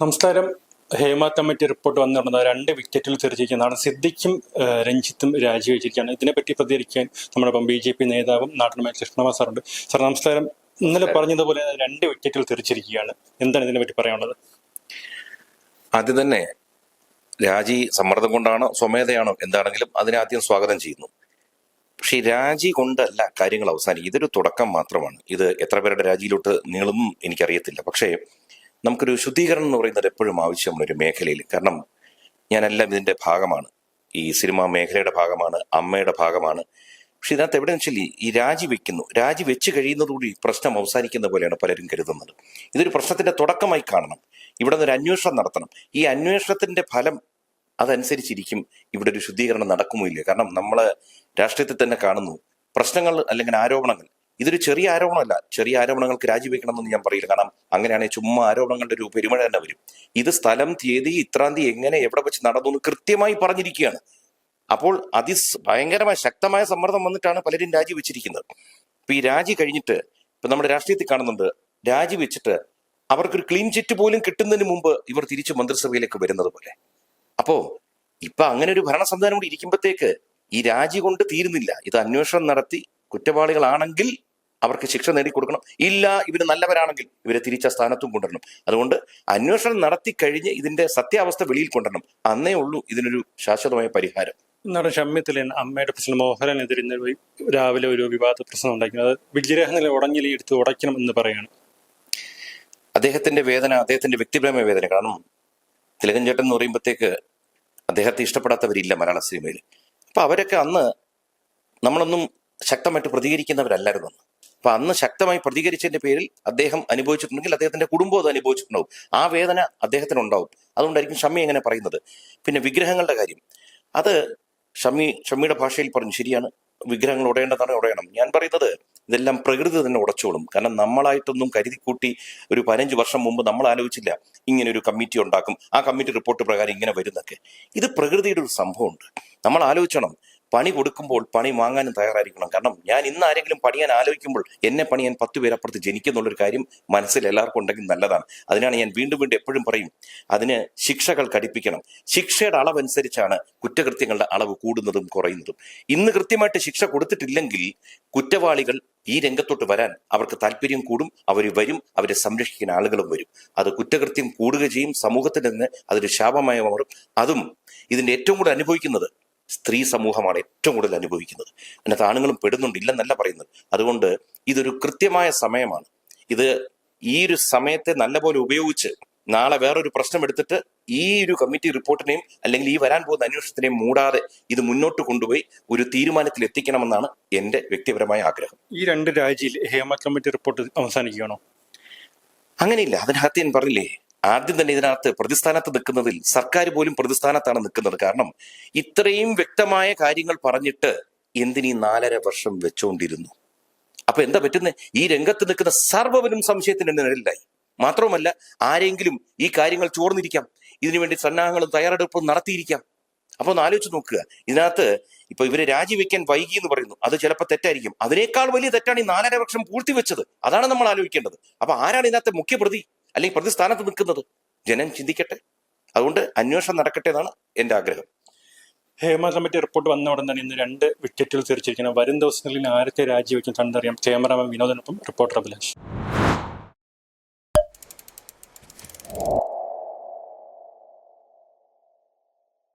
നമസ്കാരം. Hema committee report വന്നിരുന്നത് 2 വിക്കറ്റിൽ തെറിച്ചിരിക്കുന്നതാണ്. സിദ്ദിഖും രഞ്ജിത്തും രാജിവെച്ചിരിക്കുകയാണ്. ഇതിനെപ്പറ്റി പ്രതികരിക്കാൻ നമ്മുടെ BJP നേതാവും നാട്ടിലുമായ കൃഷ്ണവാ സാറുണ്ട്. സാർ നമസ്കാരം. ഇന്നലെ പറഞ്ഞതുപോലെ 2 വിക്കറ്റിൽ തെറിച്ചിരിക്കുകയാണ്. എന്താണ് ഇതിനെപ്പറ്റി പറയാനുള്ളത്? ആദ്യം തന്നെ രാജി സമ്മർദ്ദം കൊണ്ടാണോ സ്വമേധയാണോ എന്താണെങ്കിലും അതിനാദ്യം സ്വാഗതം ചെയ്യുന്നു. പക്ഷെ ഈ രാജി കൊണ്ടല്ല കാര്യങ്ങൾ അവസാനിക്കും. ഇതൊരു തുടക്കം മാത്രമാണ്. ഇത് എത്ര പേരുടെ രാജിയിലോട്ട് നീളും എനിക്കറിയത്തില്ല. പക്ഷേ നമുക്കൊരു ശുദ്ധീകരണം എന്ന് പറയുന്നത് എപ്പോഴും ആവശ്യമാണ് ഒരു മേഖലയിൽ. കാരണം ഞാനെല്ലാം ഇതിന്റെ ഭാഗമാണ്, ഈ സിനിമാ മേഖലയുടെ ഭാഗമാണ്, അമ്മയുടെ ഭാഗമാണ്. പക്ഷെ ഇതിനകത്ത് എവിടെയെന്ന് വെച്ചാൽ ഈ രാജി വെച്ച് കഴിയുന്നതോടുകൂടി പ്രശ്നം അവസാനിക്കുന്ന പോലെയാണ് പലരും കരുതുന്നത്. ഇതൊരു പ്രശ്നത്തിന്റെ തുടക്കമായി കാണണം. ഇവിടെ നിന്നൊരു അന്വേഷണം നടത്തണം. ഈ അന്വേഷണത്തിന്റെ ഫലം അതനുസരിച്ചിരിക്കും ഇവിടെ ഒരു ശുദ്ധീകരണം നടക്കുമോ ഇല്ല. കാരണം നമ്മള് രാഷ്ട്രീയത്തിൽ തന്നെ കാണുന്നു പ്രശ്നങ്ങൾ അല്ലെങ്കിൽ ആരോപണങ്ങൾ. ഇതൊരു ചെറിയ ആരോപണമല്ല. ചെറിയ ആരോപണങ്ങൾക്ക് രാജിവെക്കണമെന്ന് ഞാൻ പറയില്ല. കാരണം അങ്ങനെയാണെങ്കിൽ ചുമ്മാ ആരോപണങ്ങളുടെ ഒരു പെരുമഴ തന്നെ വരും. ഇത് സ്ഥലം, തീയതി, ഇത്രാം തീയതി എങ്ങനെ എവിടെ വെച്ച് നടന്നു എന്ന് കൃത്യമായി പറഞ്ഞിരിക്കുകയാണ്. അപ്പോൾ ഭയങ്കരമായ ശക്തമായ സമ്മർദ്ദം വന്നിട്ടാണ് പലരും രാജിവെച്ചിരിക്കുന്നത്. ഇപ്പൊ ഈ രാജി കഴിഞ്ഞിട്ട് ഇപ്പൊ നമ്മുടെ രാഷ്ട്രീയത്തിൽ കാണുന്നുണ്ട്, രാജിവെച്ചിട്ട് അവർക്കൊരു ക്ലീൻ ചിറ്റ് പോലും കിട്ടുന്നതിന് മുമ്പ് ഇവർ തിരിച്ച് മന്ത്രിസഭയിലേക്ക് വരുന്നത് പോലെ. അപ്പോ ഇപ്പൊ അങ്ങനെ ഒരു ഭരണ സംവിധാനം കൂടി ഇരിക്കുമ്പോഴത്തേക്ക് ഈ രാജി കൊണ്ട് തീരുന്നില്ല. ഇത് അന്വേഷണം നടത്തി കുറ്റവാളികളാണെങ്കിൽ അവർക്ക് ശിക്ഷ നേടിക്കൊടുക്കണം. ഇല്ല, ഇവര് നല്ലവരാണെങ്കിൽ ഇവരെ തിരിച്ച സ്ഥാനത്തും കൊണ്ടുവരണം. അതുകൊണ്ട് അന്വേഷണം നടത്തി കഴിഞ്ഞ് ഇതിന്റെ സത്യാവസ്ഥ വെളിയിൽ കൊണ്ടുവരണം. അന്നേ ഉള്ളൂ ഇതിനൊരു ശാശ്വതമായ പരിഹാരം. നടൻ ഷമ്മിത്തിലെ അമ്മയുടെ പ്രശ്നം മോഹൻലാലിനെതിരെ രാവിലെ ഒരു വിവാദ പ്രശ്നം ഉണ്ടാക്കുന്നത് വിഗ്രഹങ്ങളെ എടുത്ത് ഉടയ്ക്കണം എന്ന് പറയാണ്. അദ്ദേഹത്തിന്റെ വേദന അദ്ദേഹത്തിന്റെ വ്യക്തിപരമായ വേദന. കാരണം തിലകൻ ചേട്ടൻ എന്ന് പറയുമ്പോഴത്തേക്ക് അദ്ദേഹത്തെ ഇഷ്ടപ്പെടാത്തവരില്ല മലയാള സിനിമയിൽ. അപ്പൊ അവരൊക്കെ അന്ന് നമ്മളൊന്നും ശക്തമായിട്ട് പ്രതികരിക്കുന്നവരല്ലായിരുന്നു. അപ്പൊ അന്ന് ശക്തമായി പ്രതികരിച്ചതിന്റെ പേരിൽ അദ്ദേഹം അനുഭവിച്ചിട്ടുണ്ടെങ്കിൽ അദ്ദേഹത്തിന്റെ കുടുംബം അത് അനുഭവിച്ചിട്ടുണ്ടാവും. ആ വേദന അദ്ദേഹത്തിനുണ്ടാവും. അതുകൊണ്ടായിരിക്കും ഷമ്മി എങ്ങനെ പറയുന്നത്. പിന്നെ വിഗ്രഹങ്ങളുടെ കാര്യം, അത് ഷമ്മിയുടെ ഭാഷയിൽ പറഞ്ഞു ശരിയാണ്. വിഗ്രഹങ്ങൾ ഉടയേണ്ടതാണ്, ഉടയണം. ഞാൻ പറയുന്നത് ഇതെല്ലാം പ്രകൃതി തന്നെ ഉടച്ചോളും. കാരണം നമ്മളായിട്ടൊന്നും കരുതിക്കൂട്ടി ഒരു 15 വർഷം മുമ്പ് നമ്മൾ ആലോചിച്ചില്ല ഇങ്ങനെ ഒരു കമ്മിറ്റി ഉണ്ടാക്കും, ആ കമ്മിറ്റി റിപ്പോർട്ട് പ്രകാരം ഇങ്ങനെ വരുന്നൊക്കെ. ഇത് പ്രകൃതിയുടെ ഒരു സംഭവമുണ്ട്. നമ്മൾ ആലോചിക്കണം, പണി കൊടുക്കുമ്പോൾ പണി വാങ്ങാനും തയ്യാറായിരിക്കണം. കാരണം ഞാൻ ഇന്ന് ആരെങ്കിലും പണിയാൻ ആലോചിക്കുമ്പോൾ എന്നെ പണിയാൻ 10 പേരപ്പുറത്ത് ജനിക്കുന്നുള്ളൊരു കാര്യം മനസ്സിൽ എല്ലാവർക്കും ഉണ്ടെങ്കിൽ നല്ലതാണ്. അതിനാണ് ഞാൻ വീണ്ടും എപ്പോഴും പറയും, അതിന് ശിക്ഷകൾ കടുപ്പിക്കണം. ശിക്ഷയുടെ അളവനുസരിച്ചാണ് കുറ്റകൃത്യങ്ങളുടെ അളവ് കൂടുന്നതും കുറയുന്നതും. ഇന്ന് കൃത്യമായിട്ട് ശിക്ഷ കൊടുത്തിട്ടില്ലെങ്കിൽ കുറ്റവാളികൾ ഈ രംഗത്തോട്ട് വരാൻ അവർക്ക് താല്പര്യം കൂടും. അവർ വരും, അവരെ സംരക്ഷിക്കുന്ന ആളുകളും വരും. അത് കുറ്റകൃത്യം കൂടുക ചെയ്യും. സമൂഹത്തിൽ നിന്ന് അതൊരു ശാപമായി മാറും. അതും ഇതിന്റെ ഏറ്റവും കൂടുതൽ അനുഭവിക്കുന്നത് സ്ത്രീ സമൂഹമാണ് ഏറ്റവും കൂടുതൽ അനുഭവിക്കുന്നത്. അതിനകത്ത് ആണുങ്ങളും പെടുന്നുണ്ട്, ഇല്ലെന്നല്ല പറയുന്നത്. അതുകൊണ്ട് ഇതൊരു കൃത്യമായ സമയമാണ്. ഇത് ഈ ഒരു സമയത്തെ നല്ലപോലെ ഉപയോഗിച്ച് നാളെ വേറൊരു പ്രശ്നം എടുത്തിട്ട് ഈ ഒരു കമ്മിറ്റി റിപ്പോർട്ടിനെയും അല്ലെങ്കിൽ ഈ വരാൻ പോകുന്ന അന്വേഷണത്തിനെയും മൂടാതെ ഇത് മുന്നോട്ട് കൊണ്ടുപോയി ഒരു തീരുമാനത്തിൽ എത്തിക്കണമെന്നാണ് എന്റെ വ്യക്തിപരമായ ആഗ്രഹം. ഈ 2 രാജിയിൽ ഹേമ കമ്മിറ്റി റിപ്പോർട്ട് അവസാനിക്കുകയാണോ? അങ്ങനെയില്ല. അതിനകത്ത് ഞാൻ പറഞ്ഞില്ലേ, ആദ്യം തന്നെ ഇതിനകത്ത് പ്രതിസ്ഥാനത്ത് നിൽക്കുന്നതിൽ സർക്കാർ പോലും പ്രതിസ്ഥാനത്താണ് നിൽക്കുന്നത്. കാരണം ഇത്രയും വ്യക്തമായ കാര്യങ്ങൾ പറഞ്ഞിട്ട് എന്തിനീ 4.5 വർഷം വെച്ചുകൊണ്ടിരുന്നു? അപ്പൊ എന്താ പറ്റുന്നത്? ഈ രംഗത്ത് നിൽക്കുന്ന സർവ്വവരും സംശയത്തിന്റെ നിഴലിലായി. മാത്രവുമല്ല, ആരെങ്കിലും ഈ കാര്യങ്ങൾ ചോർന്നിരിക്കാം, ഇതിനുവേണ്ടി സന്നാഹങ്ങളും തയ്യാറെടുപ്പും നടത്തിയിരിക്കാം. അപ്പൊ ഒന്ന് ആലോചിച്ച് നോക്കുക. ഇതിനകത്ത് ഇപ്പൊ ഇവര് രാജിവെക്കാൻ വൈകി എന്ന് പറയുന്നു, അത് ചിലപ്പോൾ തെറ്റായിരിക്കും. അതിനേക്കാൾ വലിയ തെറ്റാണ് ഈ 4.5 വർഷം പൂഴ്ത്തിവെച്ചത്. അതാണ് നമ്മൾ ആലോചിക്കേണ്ടത്. അപ്പൊ ആരാണ് ഇതിനകത്ത് മുഖ്യപ്രതി അല്ലെങ്കിൽ പ്രതിസ്ഥാനത്ത് നിൽക്കുന്നത്? ജനം ചിന്തിക്കട്ടെ. അതുകൊണ്ട് അന്വേഷണം നടക്കട്ടെ എന്നാണ് എന്റെ ആഗ്രഹം. ഹേമ കമ്മിറ്റി റിപ്പോർട്ട് വന്ന ഉടൻ തന്നെ ഇന്ന് 2 വിക്കറ്റുകൾ തെറിച്ചിരിക്കണം. വരും ദിവസങ്ങളിൽ ആരൊക്കെ രാജിവെക്കും കണ്ടറിയാം. ക്യാമറാമാൻ വിനോദനൊപ്പം റിപ്പോർട്ടർ അഭിലാഷ്.